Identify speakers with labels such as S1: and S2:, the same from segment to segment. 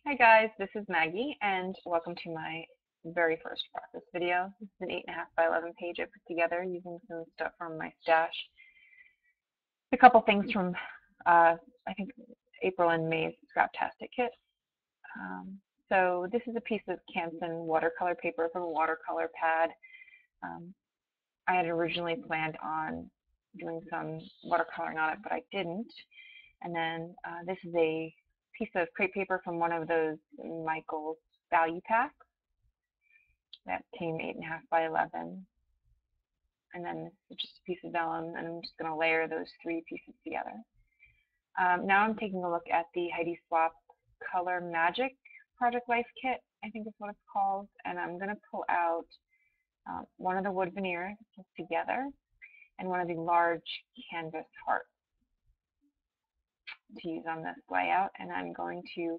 S1: Hi guys, this is Maggie and welcome to my very first practice video. This is an 8.5 by 11 page I put together using some stuff from my stash. A couple things from I think April and May's Scraptastic kit. So this is a piece of Canson watercolor paper from a watercolor pad. Um, I had originally planned on doing some watercoloring on it, but I didn't. And then this is a piece of crepe paper from one of those Michaels value packs that came 8.5 by 11. And then this is just a piece of vellum, and I'm just going to layer those three pieces together. Now I'm taking a look at the Heidi Swapp Color Magic Project Life Kit, I think is what it's called, and I'm going to pull out one of the wood veneers together and one of the large canvas hearts to use on this layout, and I'm going to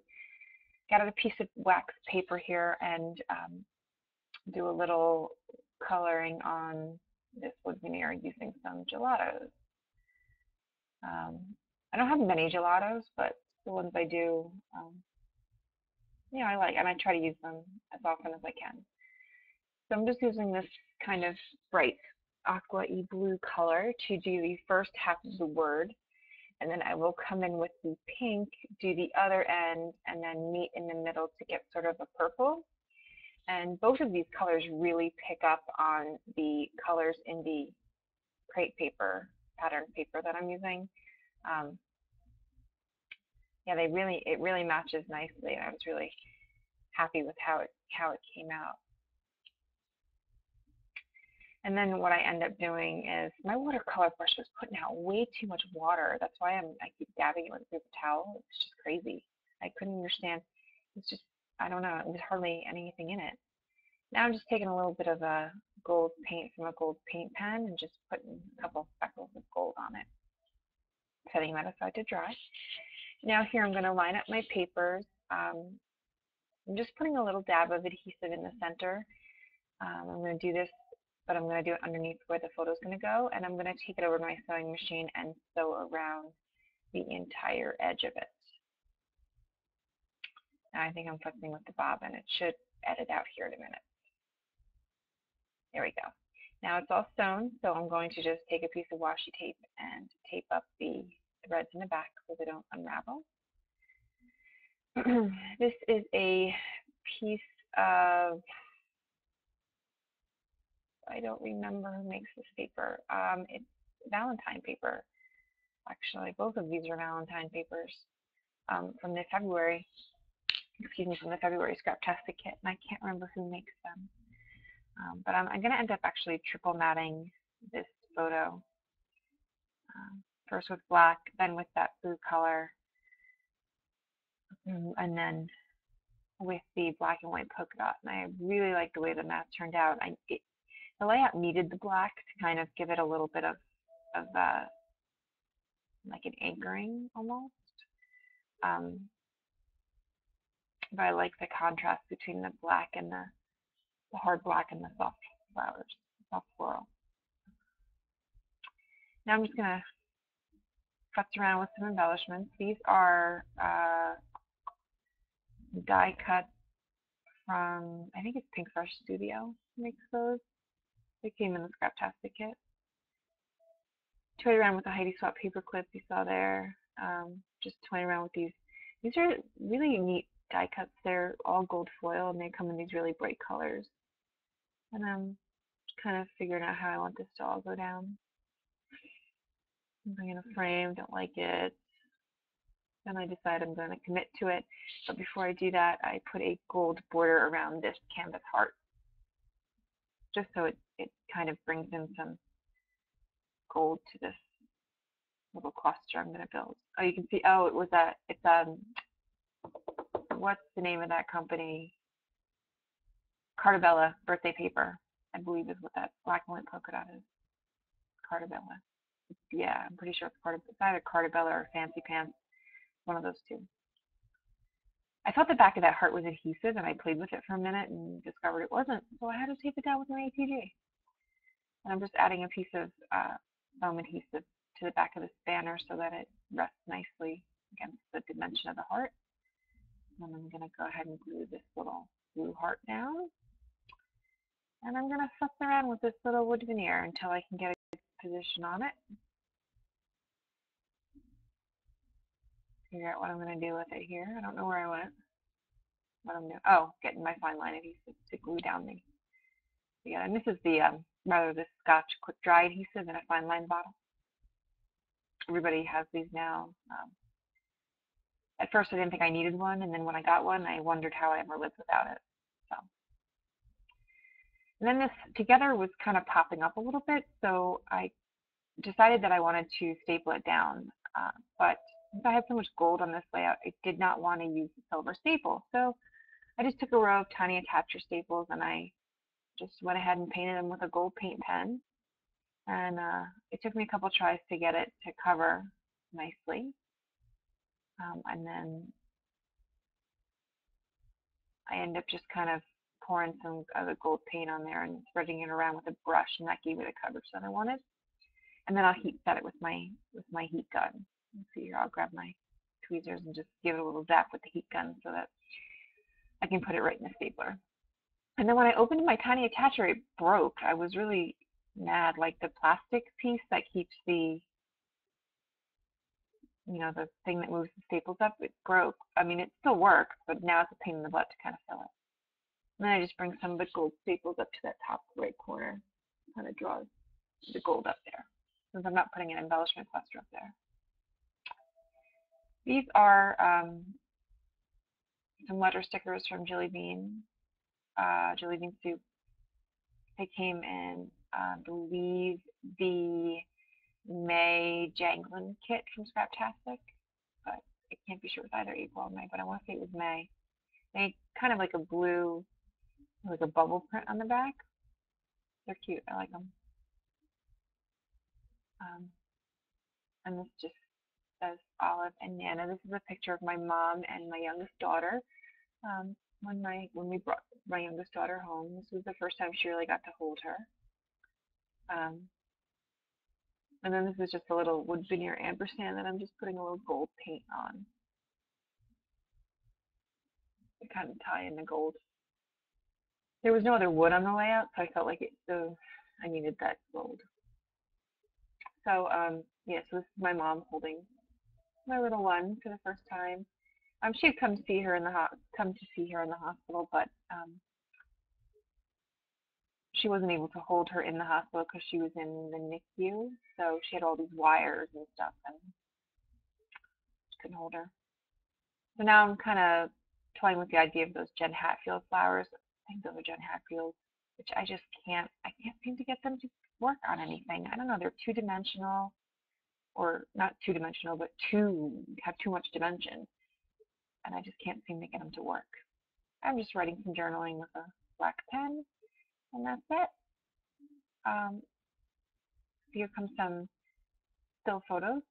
S1: get out a piece of wax paper here and do a little coloring on this wood veneer using some gelatos. I don't have many gelatos, but the ones I do, I like, and I try to use them as often as I can. So I'm just using this kind of bright aqua-y blue color to do the first half of the word, and then I will come in with the pink, do the other end, and then meet in the middle to get sort of a purple. And both of these colors really pick up on the colors in the crepe paper, pattern paper that I'm using. Yeah, it really matches nicely, and I was really happy with how it came out. And then what I end up doing is my watercolor brush was putting out way too much water. That's why I keep dabbing it with a paper towel. It's just crazy. I couldn't understand. It's just, I don't know, it was hardly anything in it. Now I'm just taking a little bit of a gold paint from a gold paint pen and just putting a couple speckles of gold on it, setting that aside to dry. Now here I'm going to line up my papers. I'm just putting a little dab of adhesive in the center. I'm going to do this, but I'm going to do it underneath where the photo is going to go, and I'm going to take it over to my sewing machine and sew around the entire edge of it. Now I think I'm fussing with the bobbin. It should edit out here in a minute. There we go. Now it's all sewn, so I'm going to just take a piece of washi tape and tape up the threads in the back so they don't unravel. This is a piece of, I don't remember who makes this paper. It's Valentine paper. Actually, both of these are Valentine papers from the February Scraptastic kit, and I can't remember who makes them. But I'm going to end up actually triple matting this photo. First with black, then with that blue color, and then with the black and white polka dot. And I really like the way the mat turned out. The layout needed the black to kind of give it a little bit of like an anchoring almost. But I like the contrast between the black and the hard black and the soft flowers, soft floral. Now I'm just going to futz around with some embellishments. These are die cuts from, I think it's Pink Fresh Studio makes those. They came in the Scraptastic kit. Toyed around with the Heidi Swapp paper clips you saw there. Just toying around with these. These are really neat die cuts. They're all gold foil and they come in these really bright colors. And I'm kind of figuring out how I want this to all go down. I'm bringing a frame, don't like it. Then I decide I'm going to commit to it. But before I do that, I put a gold border around this canvas heart, just so it kind of brings in some gold to this little cluster I'm going to build. Oh, you can see, oh, it was that, it's, what's the name of that company? Cartabella birthday paper, I believe is what that black and white polka dot is. Cartabella. Yeah, I'm pretty sure it's either Cartabella or Fancy Pants, one of those two. I thought the back of that heart was adhesive, and I played with it for a minute and discovered it wasn't, so I had to tape it down with an ATG. And I'm just adding a piece of foam adhesive to the back of the spanner so that it rests nicely against the dimension of the heart. And I'm going to go ahead and glue this little blue heart down. And I'm going to fuss around with this little wood veneer until I can get a good position on it. Figure out what I'm going to do with it here. I don't know where I went. What I'm doing. Oh, getting my fine line adhesive to glue down the. Yeah, and this is the the Scotch quick dry adhesive in a fine line bottle. Everybody has these now. At first, I didn't think I needed one, and then when I got one, I wondered how I ever lived without it. So, and then this together was kind of popping up a little bit, so I decided that I wanted to staple it down. But since I had so much gold on this layout, I did not want to use the silver staple. So I just took a row of tiny attacher staples and I just went ahead and painted them with a gold paint pen. And it took me a couple tries to get it to cover nicely. And then I ended up just kind of pouring some of the gold paint on there and spreading it around with a brush, and that gave me the coverage that I wanted. And then I'll heat set it with my heat gun. Let's see here, I'll grab my tweezers and just give it a little zap with the heat gun so that I can put it right in the stapler. And then when I opened my tiny attacher, it broke. I was really mad. Like the plastic piece that keeps the, the thing that moves the staples up, it broke. I mean, it still works, but now it's a pain in the butt to kind of fill it. And then I just bring some of the gold staples up to that top right corner, kind of draw the gold up there, since I'm not putting an embellishment cluster up there. These are some letter stickers from Jelly Bean Soup. They came in, I believe, the May Janglin kit from Scraptastic, but I can't be sure it was either April or May, but I want to say it was May. They kind of like a blue, like a bubble print on the back. They're cute. I like them. And this just says Olive and Nana. This is a picture of my mom and my youngest daughter. When we brought my youngest daughter home, this was the first time she really got to hold her. And then this is just a little wood veneer ampersand that I'm just putting a little gold paint on to kind of tie in the gold. There was no other wood on the layout, so I felt like I needed that gold. So yeah, so this is my mom holding my little one for the first time. She had come to see her in the hospital, but she wasn't able to hold her in the hospital because she was in the NICU, so she had all these wires and stuff, and she couldn't hold her. So now I'm kind of toying with the idea of those Jen Hatfield flowers. I think those are Jen Hatfield, which I can't seem to get them to work on anything. I don't know, they're two-dimensional, or not two-dimensional, but have too much dimension, and I just can't seem to get them to work. I'm just writing some journaling with a black pen, and that's it. Here comes some still photos.